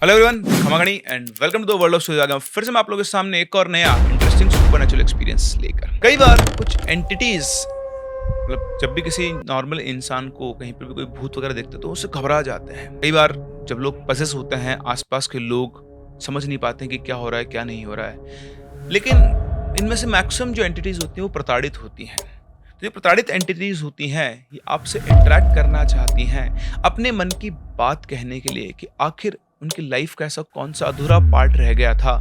Hello everyone, खमागणी and welcome to the world of stories. फिर से मैं आप लोगों के सामने एक और नया इंटरेस्टिंग सुपरनैचुरल एक्सपीरियंस लेकर। कई बार कुछ एंटिटीज मतलब जब भी किसी नॉर्मल इंसान को कहीं पर भी कोई भूत वगैरह देखते तो उससे घबरा जाते हैं। कई बार जब लोग पसेस होते हैं, आसपास के लोग समझ नहीं पाते हैं कि क्या हो रहा है क्या नहीं हो रहा है। लेकिन इनमें से मैक्सिमम जो एंटिटीज होती हैं वो प्रताड़ित होती हैं। तो ये प्रताड़ित एंटिटीज होती हैं, ये आपसे इंटरेक्ट करना चाहती हैं अपने मन की बात कहने के लिए कि आखिर उनकी लाइफ का ऐसा कौन सा अधूरा पार्ट रह गया था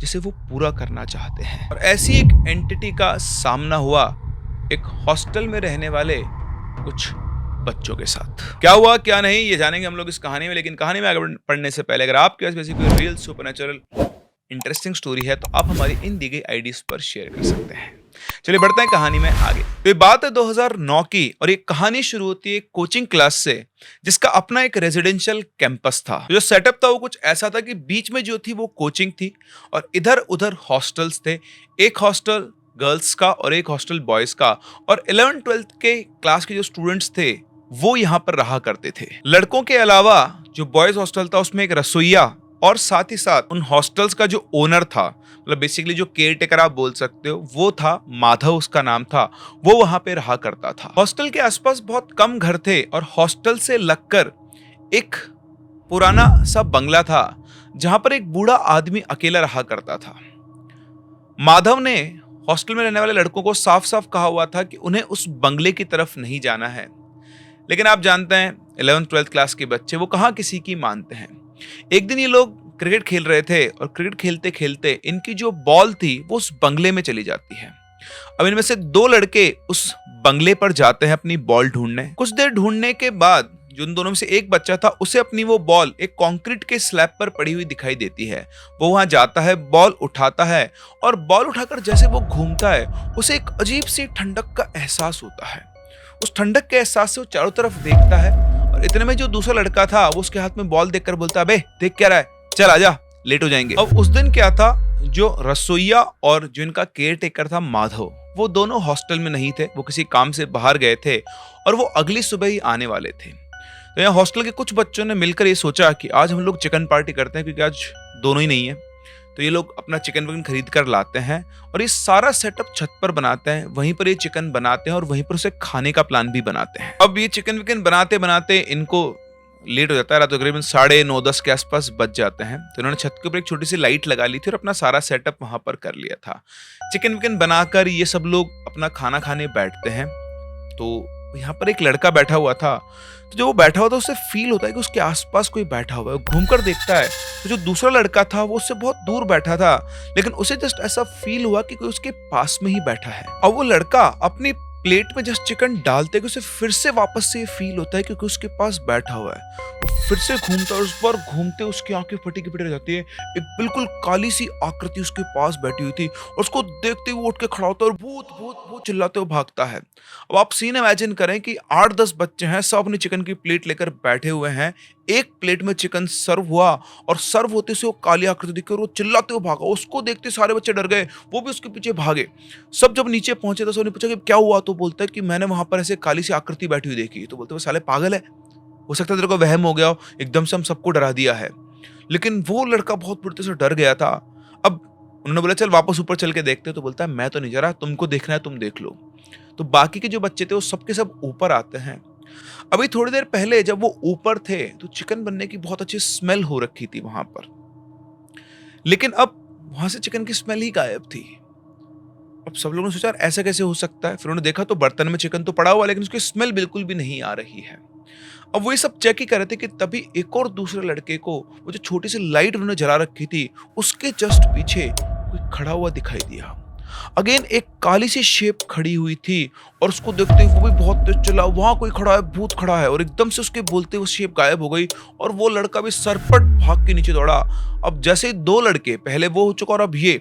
जिसे वो पूरा करना चाहते हैं। और ऐसी एक एंटिटी का सामना हुआ एक हॉस्टल में रहने वाले कुछ बच्चों के साथ। क्या हुआ क्या नहीं ये जानेंगे हम लोग इस कहानी में। लेकिन कहानी में आगे पढ़ने से पहले अगर आपके पास वैसी कोई रियल सुपरनैचुरल इंटरेस्टिंग स्टोरी है तो आप हमारी इन दी गई आईडीज पर शेयर कर सकते हैं। चलिए बढ़ते हैं कहानी में आगे। तो ये बात है 2009 की और ये कहानी शुरू होती है कोचिंग क्लास से जिसका अपना एक रेजिडेंशियल कैंपस था। जो सेटअप था वो कुछ ऐसा था कि बीच में जो थी वो कोचिंग थी और इधर उधर हॉस्टल्स थे। एक हॉस्टल गर्ल्स का और एक हॉस्टल बॉयज का। और 11th-12th के क्लास के जो स्टूडेंट्स थे वो यहाँ पर रहा करते थे। लड़कों के अलावा जो बॉयज हॉस्टल था उसमें एक रसोइया और साथ ही साथ उन हॉस्टल्स का जो ओनर था, मतलब बेसिकली जो केयर टेकर आप बोल सकते हो, वो था माधव, उसका नाम था। वो वहां पे रहा करता था। हॉस्टल के आसपास बहुत कम घर थे और हॉस्टल से लगकर एक पुराना सा बंगला था जहां पर एक बूढ़ा आदमी अकेला रहा करता था। माधव ने हॉस्टल में रहने वाले लड़कों को साफ साफ कहा हुआ था कि उन्हें उस बंगले की तरफ नहीं जाना है। लेकिन आप जानते हैं 11th-12th क्लास के बच्चे वो कहाँ किसी की मानते हैं। एक दिन ये लोग क्रिकेट खेल रहे थे और क्रिकेट खेलते खेलते इनकी जो बॉल थी वो उस बंगले में चली जाती है। अब इनमें से दो लड़के उस बंगले पर जाते हैं अपनी बॉल ढूंढने। कुछ देर ढूंढने के बाद जो उन दोनों में से एक बच्चा था उसे अपनी वो बॉल एक कंक्रीट के स्लैब पर पड़ी हुई दिखाई देती है। वो वहां जाता है, बॉल उठाता है और बॉल उठाकर जैसे वो घूमता है उसे एक अजीब सी ठंडक का एहसास होता है। उस ठंडक के एहसास से वो चारों तरफ देखता है और इतने में जो दूसरा लड़का था वो उसके हाथ में बॉल देखकर बोलता है, बे देख क्या रहा है, चल आजा लेट हो जाएंगे। अब उस दिन क्या था, जो रसोइया और जो इनका केयर टेकर था माधव, वो दोनों हॉस्टल में नहीं थे, वो किसी काम से बाहर गए थे और वो अगली सुबह ही आने वाले थे। तो यहाँ हॉस्टल के कुछ बच्चों ने मिलकर ये सोचा कि आज हम लोग चिकन पार्टी करते हैं क्योंकि आज दोनों ही नहीं है। तो ये लोग अपना चिकन विकन खरीद कर लाते हैं और ये सारा सेटअप छत पर बनाते हैं। वहीं पर ये चिकन बनाते हैं और वहीं पर उसे खाने का प्लान भी बनाते हैं। अब ये चिकन विकन बनाते बनाते इनको लेट हो जाता है, रात तकरीबन 9:30-10 के आसपास बज जाते हैं। तो इन्होंने छत के ऊपर एक छोटी सी लाइट लगा ली थी और अपना सारा सेटअप वहां पर कर लिया था। चिकन विकन बनाकर ये सब लोग अपना खाना खाने बैठते हैं। तो यहाँ पर एक लड़का बैठा हुआ था। तो जब वो बैठा हुआ था उसे फील होता है कि उसके आसपास कोई बैठा हुआ है। घूम कर देखता है तो जो दूसरा लड़का था वो उससे बहुत दूर बैठा था, लेकिन उसे जस्ट ऐसा फील हुआ कि कोई उसके पास में ही बैठा है। और वो लड़का अपनी प्लेट में जस्ट चिकन डालते कि उसे फिर से वापस से फील होता है क्योंकि उसके पास बैठा हुआ है। वो फिर से घूमता है और उस बार घूमते उसकी आंखें फटी की फटी रह जाती है। एक बिल्कुल काली सी आकृति उसके पास बैठी हुई थी और उसको देखते ही वो उठ के खड़ा होता है और भूत भूत भूत चिल्लाते हुए भागता है। अब आप सीन इमेजिन करें कि 8-10 बच्चे हैं, सब अपनी चिकन की प्लेट लेकर बैठे हुए हैं। एक प्लेट में चिकन सर्व हुआ और सर्व होते से वो काली आकृति दिखकर वो चिल्लाते हुए भागा। उसको देखते सारे बच्चे डर गए, वो भी उसके पीछे भागे। सब जब नीचे पहुंचे तो सबने पूछा कि क्या हुआ, तो बोलता है कि मैंने वहां पर ऐसे काली सी आकृति बैठी हुई देखी। तो बोलते वो साले पागल है, हो सकता है तेरे को वहम हो गया हो, एकदम से हम सबको डरा दिया है। लेकिन वो लड़का बहुत बुरी तरह से डर गया था। अब उन्होंने बोला चल वापस ऊपर चल के देखते। तो बोलता है मैं तो नहीं जा रहा, तुमको देखना है तुम देख लो। तो बाकी के जो बच्चे थे वो सबके सब ऊपर आते हैं। अभी थोड़ी देर पहले जब वो ऊपर थे तो चिकन बनने की बहुत अच्छी स्मेल हो रखी थी वहां पर, लेकिन अब वहां से चिकन की स्मेल ही गायब थी। अब सब लोगों ने सोचा ऐसा कैसे हो सकता है। फिर उन्होंने देखा तो बर्तन में चिकन तो पड़ा हुआ लेकिन उसकी स्मेल बिल्कुल भी नहीं आ रही है। अब वो ये सब चेक ही कर रहे थे कि तभी एक और दूसरे लड़के को वो जो छोटी सी लाइट उन्होंने जला रखी थी उसके जस्ट पीछे कोई खड़ा हुआ दिखाई दिया। अगेन एक काली सी शेप खड़ी हुई थी और उसको देखते ही वो भी बहुत तेज चला, वहां कोई खड़ा है, भूत खड़ा है। और एकदम से उसके बोलते वो शेप गायब हो गई और वो लड़का भी सरपट भाग के नीचे दौड़ा। अब जैसे ही दो लड़के, पहले वो हो चुका और अब ये,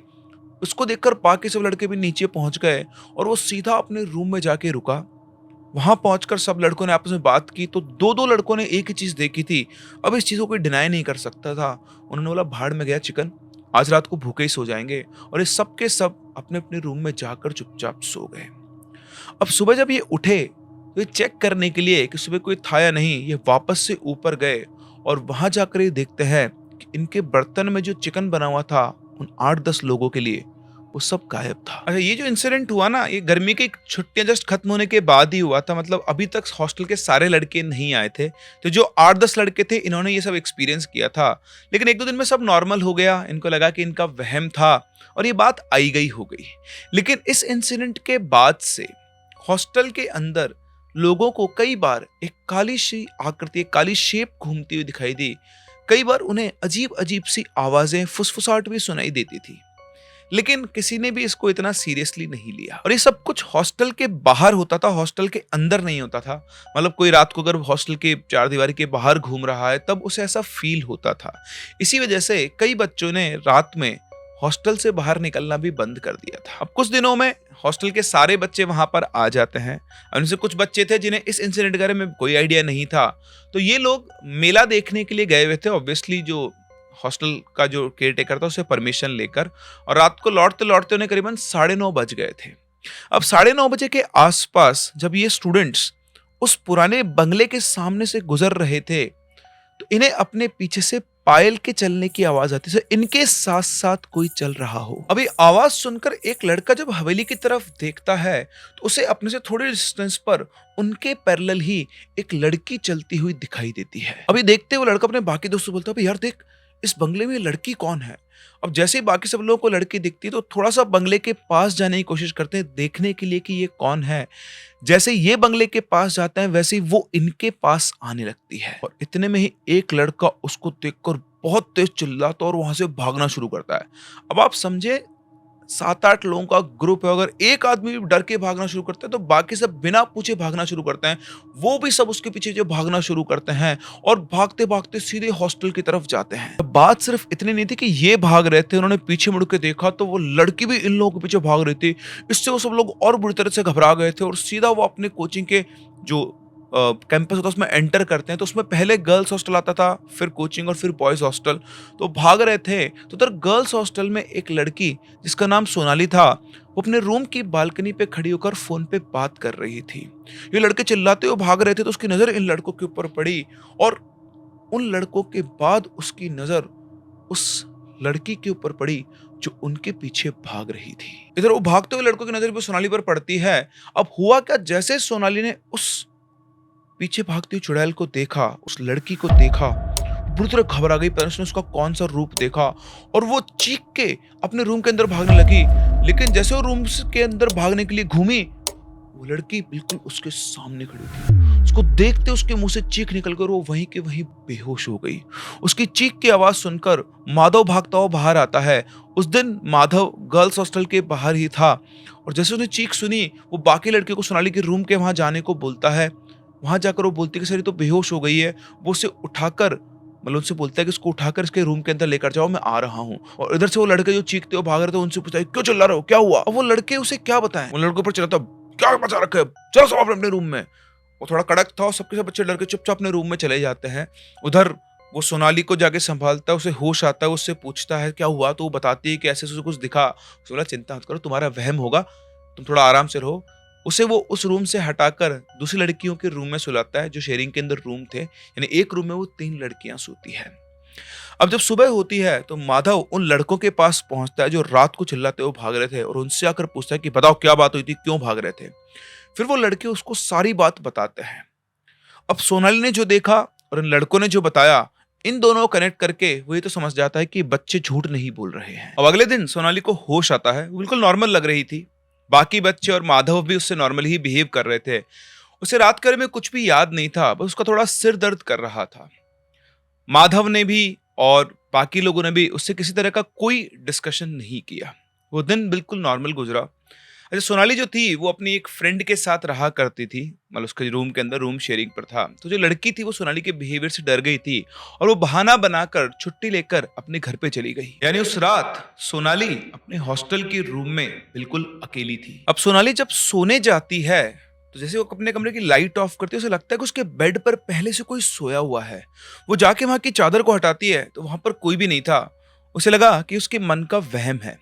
उसको देखकर बाकी सब लड़के भी नीचे पहुंच गए और वो सीधा अपने रूम में जाके रुका। वहां पहुंचकर सब लड़कों ने आपस में बात की तो दो लड़कों ने एक ही चीज देखी थी। अब इस चीज को कोई डिनाई नहीं कर सकता था। उन्होंने बोला भाड़ में गया चिकन, आज रात को भूखे ही सो जाएंगे। और ये सब के सब अपने अपने रूम में जाकर चुपचाप सो गए। अब सुबह जब ये उठे तो ये चेक करने के लिए कि सुबह कोई था या नहीं, ये वापस से ऊपर गए और वहां जाकर ये देखते हैं कि इनके बर्तन में जो चिकन बना हुआ था उन 8-10 लोगों के लिए, वो सब गायब था। अच्छा, ये जो इंसिडेंट हुआ ना, ये गर्मी की छुट्टियां जस्ट खत्म होने के बाद ही हुआ था। मतलब अभी तक हॉस्टल के सारे लड़के नहीं आए थे, तो जो 8-10 लड़के थे इन्होंने ये सब एक्सपीरियंस किया था। लेकिन 1-2 दिन में सब नॉर्मल हो गया, इनको लगा कि इनका वहम था और ये बात आई गई हो गई। लेकिन इस इंसिडेंट के बाद से हॉस्टल के अंदर लोगों को कई बार एक काली सी आकृति, एक काली शेप घूमती हुई दिखाई दी। कई बार उन्हें अजीब अजीब सी आवाजें, फुसफुसाहट भी सुनाई देती थी। लेकिन किसी ने भी इसको इतना सीरियसली नहीं लिया और ये सब कुछ हॉस्टल के बाहर होता था, हॉस्टल के अंदर नहीं होता था। मतलब कोई रात को अगर हॉस्टल के चारदीवारी के बाहर घूम रहा है तब उसे ऐसा फील होता था। इसी वजह से कई बच्चों ने रात में हॉस्टल से बाहर निकलना भी बंद कर दिया था। अब कुछ दिनों में हॉस्टल के सारे बच्चे वहां पर आ जाते हैं। उनसे कुछ बच्चे थे जिन्हें इस इंसिडेंट के बारे में कोई आइडिया नहीं था, तो ये लोग मेला देखने के लिए गए हुए थे। ऑब्वियसली जो हॉस्टल का जो केयर टेकर था उसे परमिशन लेकर, और रात को लौटते लौटते उन्हें करीबन 9:30 बज गए थे। अब 9:30 बजे के आसपास जब ये स्टूडेंट्स उस पुराने बंगले के सामने से गुजर रहे थे, तो इन्हें अपने पीछे से पायल के चलने की आवाज आती है, इनके साथ साथ कोई चल रहा हो। अभी आवाज सुनकर एक लड़का जब हवेली की तरफ देखता है तो उसे अपने से थोड़े डिस्टेंस पर उनके पैरेलल ही एक लड़की चलती हुई दिखाई देती है। अभी देखते वो लड़का अपने बाकी दोस्तों बोलता है, भाई यार देख, इस बंगले में ये लड़की कौन है। अब जैसे ही बाकी सब लोगों को लड़की दिखती है तो थोड़ा सा बंगले के पास जाने की कोशिश करते हैं देखने के लिए कि ये कौन है। जैसे ये बंगले के पास जाते हैं वैसे ही वो इनके पास आने लगती है, और इतने में ही एक लड़का उसको देखकर बहुत तेज चिल्लाता और वहां से भागना शुरू करता है। अब आप समझे, 7-8 लोगों का ग्रुप है, अगर एक आदमी भी डर के भागना शुरू करता है तो बाकी सब बिना पूछे भागना शुरू करते हैं। वो भी सब उसके पीछे जो भागना शुरू करते हैं और भागते भागते सीधे हॉस्टल की तरफ जाते हैं। अब बात सिर्फ इतनी नहीं थी कि ये भाग रहे थे, उन्होंने पीछे मुड़ के देखा तो वो लड़की भी इन लोगों के पीछे भाग रही थी। इससे वो सब लोग और बुरी तरह से घबरा गए थे और सीधा वो अपने कोचिंग के जो कैंपस होता है उसमें एंटर करते हैं। तो उसमें पहले गर्ल्स हॉस्टल आता था, फिर कोचिंग और फिर बॉयज हॉस्टल। तो भाग रहे थे तो उधर गर्ल्स हॉस्टल में एक लड़की जिसका नाम सोनाली था, वो अपने रूम की बालकनी पे खड़ी होकर फोन पे बात कर रही थी। ये लड़के चिल्लाते हुए भाग रहे थे तो उसकी नजर इन लड़कों के ऊपर पड़ी, और उन लड़कों के बाद उसकी नजर उस लड़की के ऊपर पड़ी जो उनके पीछे भाग रही थी। इधर वो भागते हुए लड़कों की नजर भी सोनाली पर पड़ती है। अब हुआ क्या, जैसे सोनाली ने उस पीछे भागती हुई चुड़ैल को देखा, उस लड़की को देखा, बुरी तरह घबरा गई। पर उसने उसका कौन सा रूप देखा और वो चीख के अपने रूम के अंदर भागने लगी। लेकिन जैसे वो रूम के अंदर भागने के लिए घूमी, वो लड़की बिल्कुल उसके सामने खड़ी थी। उसको देखते उसके मुंह से चीख निकलकर वो वहीं के वहीं बेहोश हो गई। उसकी चीख की आवाज सुनकर माधव भागता हुआ बाहर आता है। उस दिन माधव गर्ल्स हॉस्टल के बाहर ही था, और जैसे उसने चीख सुनी वो बाकी लड़कियों को सोनाली के रूम के वहां जाने को बोलता है। वहां जाकर वो बोलती है कि सर ये तो बेहोश हो गई है। वो उसे उठाकर, मतलब उनसे बोलता है कि इसको उठाकर इसके रूम के अंदर लेकर जाओ, मैं आ रहा हूँ। और इधर से वो लड़के जो चीखते हो भाग रहे थे उनसे पूछता है, क्यों चिल्ला रहे हो, क्या हुआ। अब वो लड़के उसे क्या बताएं, वो लड़कों पर चिल्लाता, क्या मचा रखा है, चलो सब अपने रूम में। वो थोड़ा कड़क था और सबके सब बच्चे डर के चुपचाप अपने रूम में चले जाते हैं। उधर वो सोनाली को जाके संभालता है, उसे होश आता है, उससे पूछता है क्या हुआ, तो वो बताती है कि ऐसे कुछ दिखा। उसने बोला चिंता मत करो, तुम्हारा वहम होगा, तुम थोड़ा आराम से रहो। उसे वो उस रूम से हटाकर दूसरी लड़कियों के रूम में सुलाता है जो शेयरिंग के अंदर रूम थे। यानी एक रूम में वो 3 लड़कियां सोती है। अब जब सुबह होती है तो माधव उन लड़कों के पास पहुंचता है जो रात को चिल्लाते हुए भाग रहे थे, और उनसे आकर पूछता है कि बताओ क्या बात हुई थी, क्यों भाग रहे थे। फिर वो लड़के उसको सारी बात बताते हैं। अब सोनाली ने जो देखा और इन लड़कों ने जो बताया, इन दोनों को कनेक्ट करके वो ये तो समझ जाता है कि बच्चे झूठ नहीं बोल रहे हैं। अब अगले दिन सोनाली को होश आता है, वो बिल्कुल नॉर्मल लग रही थी। बाकी बच्चे और माधव भी उससे नॉर्मली ही बिहेव कर रहे थे। उसे रात करे में कुछ भी याद नहीं था, बस उसका थोड़ा सिर दर्द कर रहा था। माधव ने भी और बाकी लोगों ने भी उससे किसी तरह का कोई डिस्कशन नहीं किया। वो दिन बिल्कुल नॉर्मल गुजरा। अच्छा, सोनाली जो थी वो अपनी एक फ्रेंड के साथ रहा करती थी, मतलब उसके रूम के अंदर रूम शेयरिंग पर था। तो जो लड़की थी वो सोनाली के बिहेवियर से डर गई थी और वो बहाना बनाकर छुट्टी लेकर अपने घर पे चली गई। यानी उस रात सोनाली अपने हॉस्टल के रूम में बिल्कुल अकेली थी। अब सोनाली जब सोने जाती है तो जैसे वो अपने कमरे की लाइट ऑफ करती है, उसे लगता है कि उसके बेड पर पहले से कोई सोया हुआ है। वो जाके वहां की चादर को हटाती है तो वहां पर कोई भी नहीं था। उसे लगा कि उसके मन का वहम है।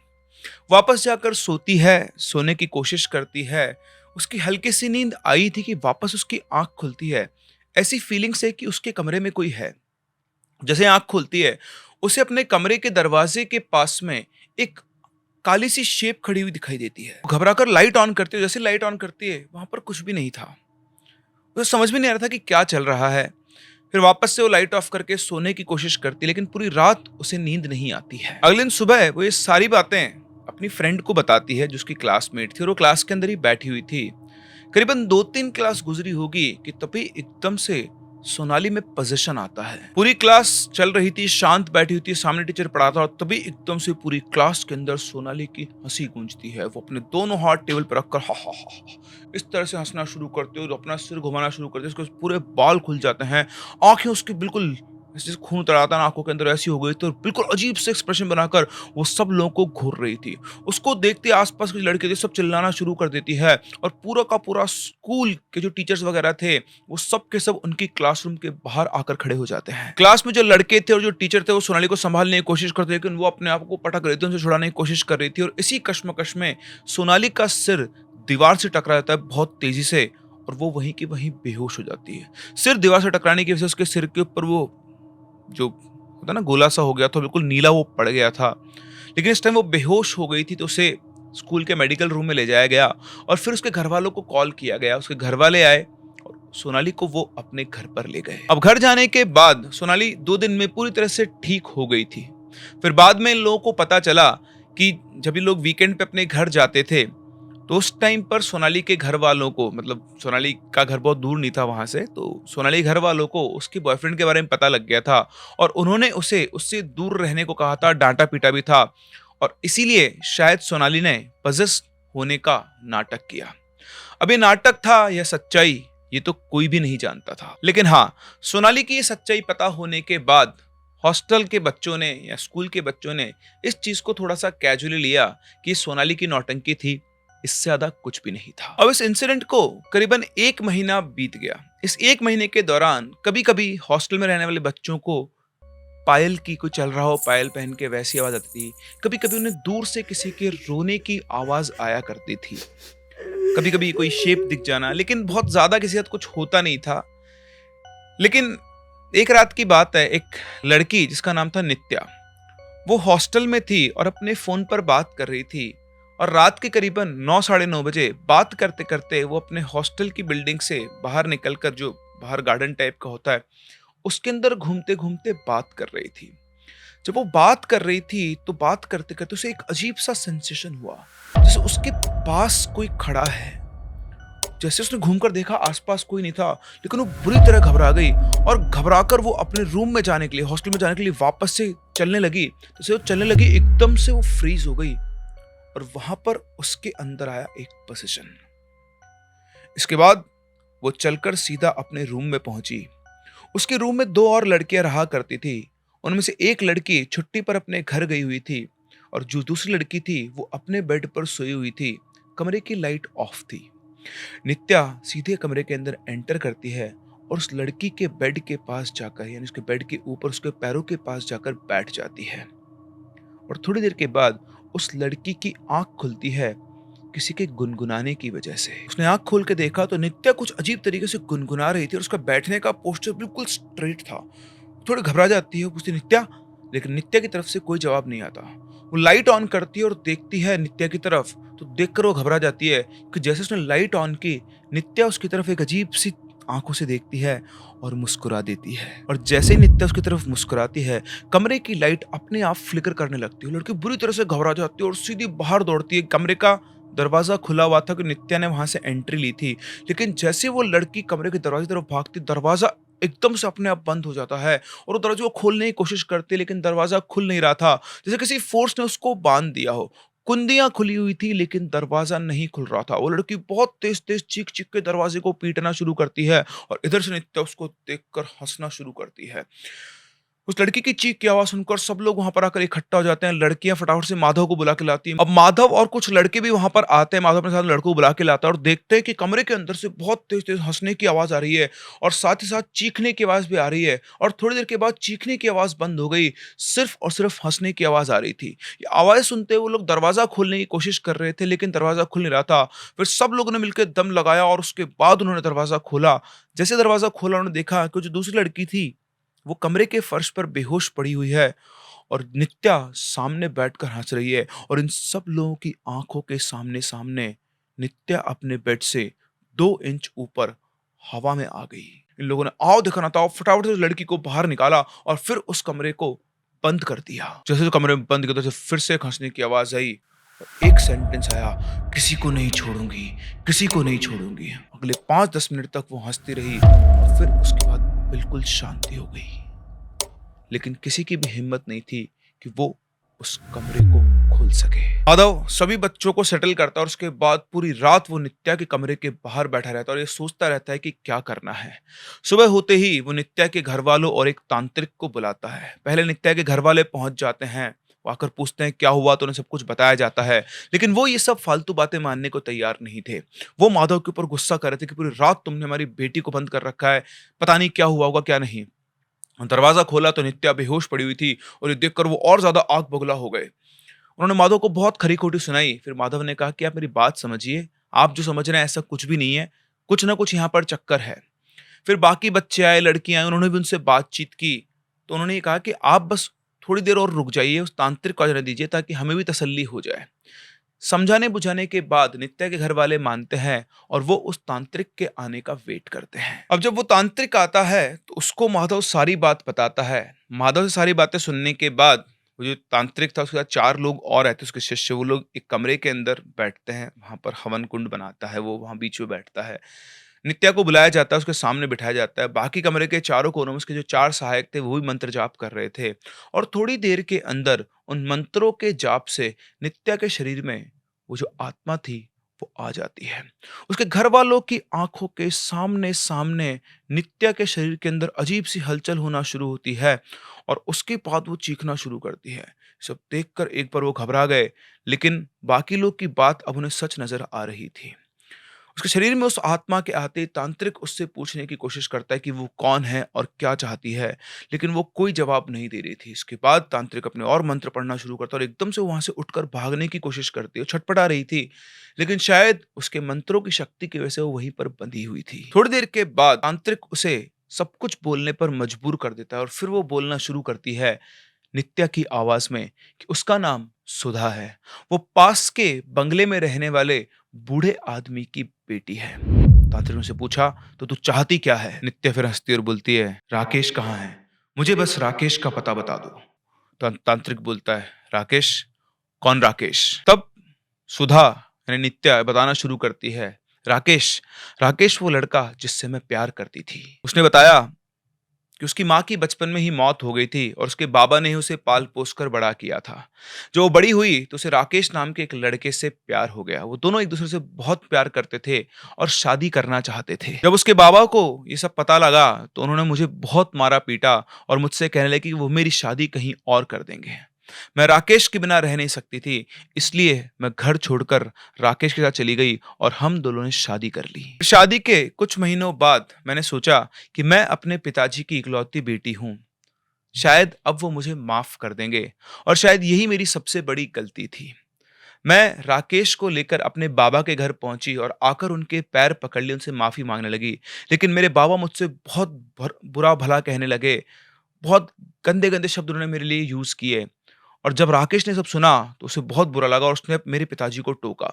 वापस जाकर सोती है, सोने की कोशिश करती है। उसकी हल्की सी नींद आई थी कि वापस उसकी आंख खुलती है, ऐसी फीलिंग से कि उसके कमरे में कोई है। जैसे आंख खुलती है उसे अपने कमरे के दरवाजे के पास में एक काली सी शेप खड़ी हुई दिखाई देती है। घबराकर लाइट ऑन करती है, जैसे लाइट ऑन करती है वहां पर कुछ भी नहीं था। उसे समझ में नहीं आ रहा था कि क्या चल रहा है। फिर वापस से वो लाइट ऑफ करके सोने की कोशिश करती है, लेकिन पूरी रात उसे नींद नहीं आती है। अगले दिन सुबह वो ये सारी बातें अपनी फ्रेंड को बताती है, जो उसकी क्लासमेट थी, और वो क्लास के अंदर ही बैठी हुई थी। करीबन 2-3 क्लास गुजरी होगी कि तभी एकदम से सोनाली में पोजीशन आता है। पूरी क्लास चल रही थी, शांत बैठी हुई थी, सामने टीचर पढ़ा था, और तभी एकदम से पूरी क्लास के अंदर सोनाली की हंसी गूंजती है। वो अपने दोनों हाथ टेबल पर रखकर हा हा हा हा इस तरह से हंसना शुरू करते हो, अपना सिर घुमाना शुरू करते, उसके पूरे बाल खुल जाते हैं, आंखें उसकी बिल्कुल जैसे खून तड़ाता ना आंखों के अंदर ऐसी हो गई, तो बिल्कुल अजीब से एक्सप्रेशन बनाकर वो सब लोगों को घूर रही थी। उसको देखते आसपास के लड़के थे सब चिल्लाना शुरू कर देती है, और पूरा का पूरा स्कूल के जो टीचर्स वगैरह थे वो सब के सब उनकी क्लासरूम के बाहर आकर खड़े हो जाते हैं। क्लास में जो लड़के थे और जो टीचर थे वो सोनाली को संभालने की कोशिश करते, लेकिन वो अपने आप को पटक रही थी, उनसे छुड़ाने की कोशिश कर रही थी, और इसी कश्मकश में सोनाली का सिर दीवार से टकरा जाता है बहुत तेजी से, और वो वहीं की वहीं बेहोश हो जाती है। सिर दीवार से टकराने की वजह से उसके सिर के ऊपर वो जो होता ना गोला सा हो गया था, बिल्कुल नीला वो पड़ गया था। लेकिन इस टाइम वो बेहोश हो गई थी, तो उसे स्कूल के मेडिकल रूम में ले जाया गया, और फिर उसके घर वालों को कॉल किया गया। उसके घर वाले आए और सोनाली को वो अपने घर पर ले गए। अब घर जाने के बाद सोनाली 2 दिन में पूरी तरह से ठीक हो गई थी। फिर बाद में इन लोगों को पता चला कि जब ये लोग वीकेंड पे अपने घर जाते थे, तो उस टाइम पर सोनाली के घर वालों को, मतलब सोनाली का घर बहुत दूर नहीं था वहां से, तो सोनाली घर वालों को उसके बॉयफ्रेंड के बारे में पता लग गया था, और उन्होंने उसे उससे दूर रहने को कहा था, डांटा पीटा भी था, और इसीलिए शायद सोनाली ने पजेस होने का नाटक किया। अब ये नाटक था या सच्चाई, ये तो कोई भी नहीं जानता था। लेकिन हाँ, सोनाली की ये सच्चाई पता होने के बाद हॉस्टल के बच्चों ने या स्कूल के बच्चों ने इस चीज को थोड़ा सा कैजुअली लिया कि सोनाली की नौटंकी थी, इससे ज्यादा कुछ भी नहीं था। अब इस इंसिडेंट को करीबन 1 महीना बीत गया। इस 1 महीने के दौरान कभी कभी हॉस्टल में रहने वाले बच्चों को पायल की कोई चल रहा हो, पायल पहन के वैसी आवाज आती थी। कभी कभी उन्हें दूर से किसी के रोने की आवाज आया करती थी। कभी कभी कोई शेप दिख जाना, लेकिन बहुत ज्यादा किसी के साथ कुछ होता नहीं था। लेकिन एक रात की बात है, एक लड़की जिसका नाम था नित्या, वो हॉस्टल में थी और अपने फोन पर बात कर रही थी, और रात के करीबन 9 साढ़े 9 बजे बात करते करते वो अपने हॉस्टल की बिल्डिंग से बाहर निकलकर, जो बाहर गार्डन टाइप का होता है, उसके अंदर घूमते घूमते बात कर रही थी। जब वो बात कर रही थी तो बात करते करते उसे एक अजीब सा सेंसेशन हुआ, जैसे उसके पास कोई खड़ा है। जैसे उसने घूमकर देखा, आसपास कोई नहीं था, लेकिन वो बुरी तरह घबरा गई, और घबराकर वो अपने रूम में जाने के लिए, हॉस्टल में जाने के लिए वापस से चलने लगी। जैसे वो चलने लगी, एकदम से वो फ्रीज हो गई, और वहां पर उसके अंदर आया एक पोजीशन। इसके बाद वो चलकर सीधा अपने रूम में पहुंची। उसके रूम में 2 और लड़कियां रहा करती थी। उनमें से एक लड़की छुट्टी पर अपने घर गई हुई थी, और जो दूसरी लड़की थी वो अपने बेड पर सोई हुई थी। कमरे की लाइट ऑफ थी। नित्या सीधे कमरे के अंदर एंटर करती है, और उस लड़की के बेड के पास जाकर, यानी उसके बेड के ऊपर उसके पैरों के पास जाकर बैठ जाती है। और थोड़ी देर के बाद उस लड़की की आंख खुलती है, किसी के गुनगुनाने की वजह से। उसने आंख खोल के देखा तो नित्या कुछ अजीब तरीके से गुनगुना रही थी, और उसका बैठने का पोस्चर बिल्कुल स्ट्रेट था। थोड़ी घबरा जाती है, पूछती नित्या, लेकिन नित्या की तरफ से कोई जवाब नहीं आता। वो लाइट ऑन करती है और देखती है नित्या की तरफ, तो देखकर वो घबरा जाती है कि जैसे उसने लाइट ऑन की, नित्या उसकी तरफ एक अजीब सी आंखों से देखती है और मुस्कुरा देती है। और जैसे ही नित्या उसकी तरफ मुस्कुराती है, कमरे की लाइट अपने आप फ्लिकर करने लगती है। लड़की बुरी तरह से घबरा जाती है और सीधी बाहर दौड़ती है। कमरे का दरवाजा खुला हुआ था कि नित्या ने वहां से एंट्री ली थी, लेकिन जैसे वो लड़की कमरे के दरवाजे की तरफ भागती, दरवाजा एकदम से अपने आप बंद हो जाता है, और वो दरवाजे को खोलने की कोशिश करती है, लेकिन दरवाजा खुल नहीं रहा था, जैसे किसी फोर्स ने उसको बांध दिया हो। कुंदियां खुली हुई थी, लेकिन दरवाजा नहीं खुल रहा था। वो लड़की बहुत तेज तेज चीख चीख के दरवाजे को पीटना शुरू करती है, और इधर से नित्या उसको देखकर हंसना शुरू करती है। उस लड़की की चीख की आवाज सुनकर सब लोग वहां पर आकर इकट्ठा हो जाते हैं। लड़कियां फटाफट से माधव को बुला के लाती हैं। अब माधव और कुछ लड़के भी वहां पर आते हैं। माधव अपने साथ लड़कों को बुला के लाता है, और देखते हैं कि कमरे के अंदर से बहुत तेज तेज हंसने की आवाज आ रही है, और साथ ही साथ चीखने की आवाज भी आ रही है। और थोड़ी देर के बाद चीखने की आवाज बंद हो गई, सिर्फ और सिर्फ हंसने की आवाज आ रही थी। ये आवाज सुनते हुए वो लोग दरवाजा खोलने की कोशिश कर रहे थे, लेकिन दरवाजा खुल नहीं रहा था। फिर सब लोगों ने मिलकर दम लगाया, और उसके बाद उन्होंने दरवाजा खोला। जैसे दरवाजा खोला, उन्होंने देखा कि जो दूसरी लड़की थी वो कमरे के फर्श पर बेहोश पड़ी हुई है, और नित्या सामने बैठकर हंस रही है और इन सब लोगों की आंखों के सामने सामने नित्या अपने बेड से 2 इंच ऊपर हवा में आ गई। इन लोगों ने आओ दिखाना था, फटाफट से उस लड़की को बाहर निकाला और फिर उस कमरे को बंद कर दिया। जैसे जो कमरे में बंद किया तो फिर से हंसने की आवाज आई और एक सेंटेंस आया, किसी को नहीं छोड़ूंगी, किसी को नहीं छोड़ूंगी। अगले 5-10 मिनट तक वो हंसती रही और फिर उसके बाद बिल्कुल शांति हो गई। लेकिन किसी की भी हिम्मत नहीं थी कि वो उस कमरे को खोल सके। माधव सभी बच्चों को सेटल करता है और उसके बाद पूरी रात वो नित्या के कमरे के बाहर बैठा रहता है और ये सोचता रहता है कि क्या करना है। सुबह होते ही वो नित्या के घर वालों और एक तांत्रिक को बुलाता है। पहले नित्या के घर वाले पहुंच जाते हैं, वो आकर पूछते हैं क्या हुआ, तो उन्हें सब कुछ बताया जाता है। लेकिन वो ये सब फालतू बातें मानने को तैयार नहीं थे। वो माधव के ऊपर गुस्सा कर रहे थे कि पूरी रात तुमने हमारी बेटी को बंद कर रखा है, पता नहीं क्या हुआ होगा क्या नहीं। दरवाजा खोला तो नित्या बेहोश पड़ी हुई थी और ये देखकर वो और ज्यादा आग बगुला हो गए। उन्होंने माधव को बहुत खरी खोटी सुनाई। फिर माधव ने कहा कि आप मेरी बात समझिए, आप जो समझ रहे हैं ऐसा कुछ भी नहीं है, कुछ ना कुछ यहाँ पर चक्कर है। फिर बाकी बच्चे आए, लड़कियां आई, उन्होंने भी उनसे बातचीत की। तो उन्होंने ये कहा कि आप बस थोड़ी देर और रुक जाइए, उस तांत्रिक को आने दीजिए ताकि हमें भी तसल्ली हो जाए। समझाने बुझाने के बाद नित्या के घर वाले मानते हैं और वो उस तांत्रिक के आने का वेट करते हैं। अब जब वो तांत्रिक आता है तो उसको माधव सारी बात बताता है। माधव से सारी बातें सुनने के बाद वो जो तांत्रिक था उसके साथ 4 लोग और रहते उसके शिष्य, वो लोग एक कमरे के अंदर बैठते हैं। वहां पर हवन कुंड बनाता है, वो वहां बीच में बैठता है। नित्या को बुलाया जाता है, उसके सामने बिठाया जाता है। बाकी कमरे के चारों कोनों में उसके जो 4 सहायक थे वो भी मंत्र जाप कर रहे थे और थोड़ी देर के अंदर उन मंत्रों के जाप से नित्या के शरीर में वो जो आत्मा थी वो आ जाती है। उसके घर वालों की आंखों के सामने सामने नित्या के शरीर के अंदर अजीब सी हलचल होना शुरू होती है और उसके बाद वो चीखना शुरू करती है। सब देखकर एक बार वो घबरा गए, लेकिन बाकी लोग की बात अब उन्हें सच नजर आ रही थी। उसके शरीर में उस आत्मा के आते ही तांत्रिक उससे पूछने की कोशिश करता है कि वो कौन है और क्या चाहती है, लेकिन वो कोई जवाब नहीं दे रही थी। इसके बाद तांत्रिक अपने और मंत्र पढ़ना शुरू करता है और एकदम से वहां से उठकर भागने की कोशिश करती है। वो छटपटा रही थी, लेकिन शायद उसके मंत्रों की शक्ति की वजह से वो वहीं पर बंधी हुई थी। थोड़ी देर के बाद तांत्रिक उसे सब कुछ बोलने पर मजबूर कर देता है और फिर वो बोलना शुरू करती है नित्या की आवाज में कि उसका नाम सुधा है, वो पास के बंगले में रहने वाले बूढ़े आदमी की बेटी है। तांत्रिक ने उसे पूछा तो तू चाहती क्या है? नित्या फिर हंसती और बोलती है राकेश कहाँ है, मुझे बस राकेश का पता बता दो। तो तांत्रिक बोलता है राकेश? कौन राकेश? तब सुधा यानी नित्या बताना शुरू करती है राकेश, राकेश वो लड़का जिससे मैं प्यार करती थी। उसने बताया कि उसकी माँ की बचपन में ही मौत हो गई थी और उसके बाबा ने ही उसे पाल पोस कर बड़ा किया था। जो वो बड़ी हुई तो उसे राकेश नाम के एक लड़के से प्यार हो गया। वो दोनों एक दूसरे से बहुत प्यार करते थे और शादी करना चाहते थे। जब उसके बाबा को ये सब पता लगा तो उन्होंने मुझे बहुत मारा पीटा और मुझसे कहने लगे कि वो मेरी शादी कहीं और कर देंगे। मैं राकेश के बिना रह नहीं सकती थी, इसलिए मैं घर छोड़कर राकेश के साथ चली गई और हम दोनों ने शादी कर ली। शादी के कुछ महीनों बाद मैंने सोचा कि मैं अपने पिताजी की इकलौती बेटी हूं, शायद अब वो मुझे माफ कर देंगे और शायद यही मेरी सबसे बड़ी गलती थी। मैं राकेश को लेकर अपने बाबा के घर पहुंची और आकर उनके पैर पकड़ लिए, उनसे माफी मांगने लगी। लेकिन मेरे बाबा मुझसे बहुत बुरा भला कहने लगे, बहुत गंदे गंदे शब्द उन्होंने मेरे लिए यूज किए। और जब राकेश ने सब सुना तो उसे बहुत बुरा लगा और उसने मेरे पिताजी को टोका।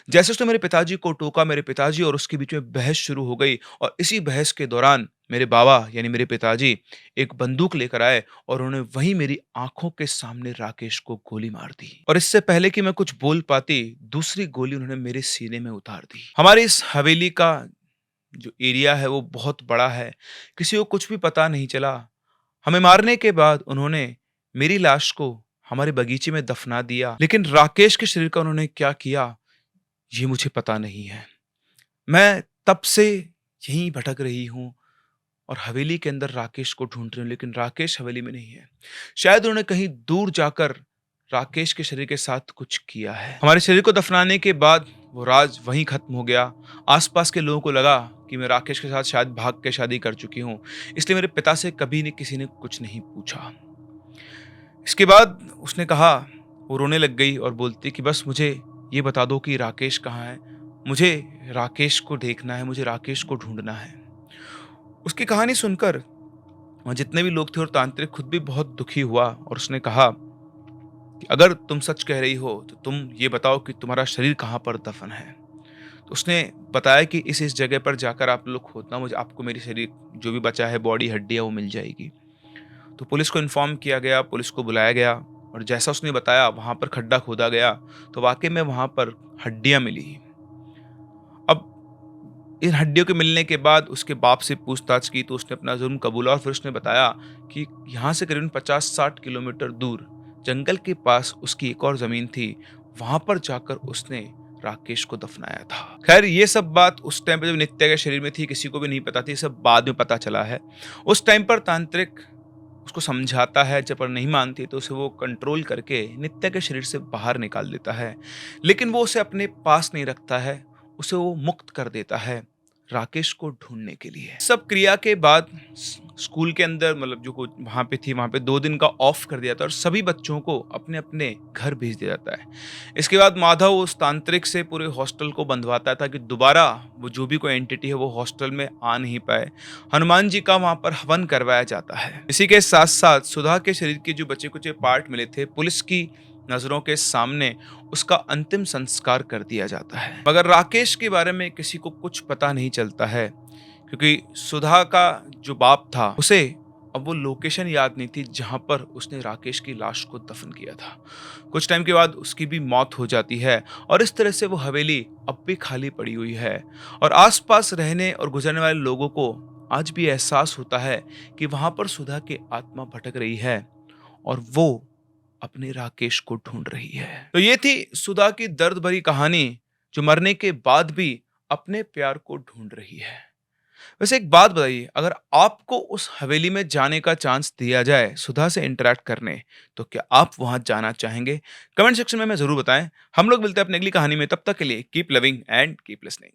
जैसे उसने मेरे पिताजी को टोका, मेरे पिताजी और उसके बीच में बहस शुरू हो गई और इसी बहस के दौरान मेरे बाबा यानी मेरे पिताजी एक बंदूक लेकर आए और उन्होंने वहीं मेरी आंखों के सामने राकेश को गोली मार दी। और इससे पहले कि मैं कुछ बोल पाती, दूसरी गोली उन्होंने मेरे सीने में उतार दी। हमारी इस हवेली का जो एरिया है वो बहुत बड़ा है, किसी को कुछ भी पता नहीं चला। हमें मारने के बाद उन्होंने मेरी लाश को हमारे बगीचे में दफना दिया, लेकिन राकेश के शरीर का उन्होंने क्या किया ये मुझे पता नहीं है। मैं तब से यहीं भटक रही हूं और हवेली के अंदर राकेश को ढूंढ रही हूं, लेकिन राकेश हवेली में नहीं है। शायद उन्होंने कहीं दूर जाकर राकेश के शरीर के साथ कुछ किया है। हमारे शरीर को दफनाने के बाद वो राज वहीं खत्म हो गया। आसपास के लोगों को लगा कि मैं राकेश के साथ शायद भाग के शादी कर चुकी हूँ, इसलिए मेरे पिता से कभी किसी ने कुछ नहीं पूछा। इसके बाद उसने कहा, वो रोने लग गई और बोलती कि बस मुझे ये बता दो कि राकेश कहाँ है, मुझे राकेश को देखना है, मुझे राकेश को ढूंढना है। उसकी कहानी सुनकर वहाँ जितने भी लोग थे और तांत्रिक खुद भी बहुत दुखी हुआ और उसने कहा कि अगर तुम सच कह रही हो तो तुम ये बताओ कि तुम्हारा शरीर कहाँ पर दफन है। तो उसने बताया कि इस जगह पर जाकर आप लोग खोदना, मुझे आपको मेरी शरीर जो भी बचा है, बॉडी हड्डियाँ, वो मिल जाएगी। तो पुलिस को इन्फॉर्म किया गया, पुलिस को बुलाया गया और जैसा उसने बताया वहाँ पर खड्डा खोदा गया तो वाक़ई में वहाँ पर हड्डियाँ मिली। अब इन हड्डियों के मिलने के बाद उसके बाप से पूछताछ की तो उसने अपना जुर्म कबूला और फिर उसने बताया कि यहाँ से करीबन 50-60 किलोमीटर दूर जंगल के पास उसकी एक और ज़मीन थी, वहाँ पर जाकर उसने राकेश को दफनाया था। खैर ये सब बात उस टाइम पे जब नित्या के शरीर में थी किसी को भी नहीं पता थी, सब बाद में पता चला है। उस टाइम पर तांत्रिक उसको समझाता है, जब पर नहीं मानती तो उसे वो कंट्रोल करके नित्या के शरीर से बाहर निकाल देता है। लेकिन वो उसे अपने पास नहीं रखता है, उसे वो मुक्त कर देता है राकेश को ढूँढने के लिए। सब क्रिया के बाद स्कूल के अंदर मतलब जो कुछ वहाँ पे थी, वहाँ पे 2 दिन का ऑफ कर दिया था और सभी बच्चों को अपने-अपने घर भेज दिया जाता है। इसके बाद माधव उस तांत्रिक से पूरे हॉस्टल को बंधवाता था कि दोबारा वो जो भी कोई एंटिटी है वो हॉस्टल में आ नहीं पाए। हनुमान जी का वहाँ पर हवन करवाया जाता है। इसी के साथ-साथ सुधा के शरीर के जो बचे-कुचे पार्ट मिले थे, पुलिस की नज़रों के सामने उसका अंतिम संस्कार कर दिया जाता है। मगर राकेश के बारे में किसी को कुछ पता नहीं चलता है क्योंकि सुधा का जो बाप था उसे अब वो लोकेशन याद नहीं थी जहां पर उसने राकेश की लाश को दफन किया था। कुछ टाइम के बाद उसकी भी मौत हो जाती है और इस तरह से वो हवेली अब भी खाली पड़ी हुई है और आसपास रहने और गुजरने वाले लोगों को आज भी एहसास होता है कि वहां पर सुधा की आत्मा भटक रही है और वो अपने राकेश को ढूंढ रही है। तो ये थी सुधा की दर्द भरी कहानी जो मरने के बाद भी अपने प्यार को ढूंढ रही है। वैसे एक बात बताइए, अगर आपको उस हवेली में जाने का चांस दिया जाए सुधा से इंटरैक्ट करने, तो क्या आप वहां जाना चाहेंगे? कमेंट सेक्शन में हमें जरूर बताएं। हम लोग मिलते हैं अपनी अगली कहानी में, तब तक के लिए keep loving and keep listening.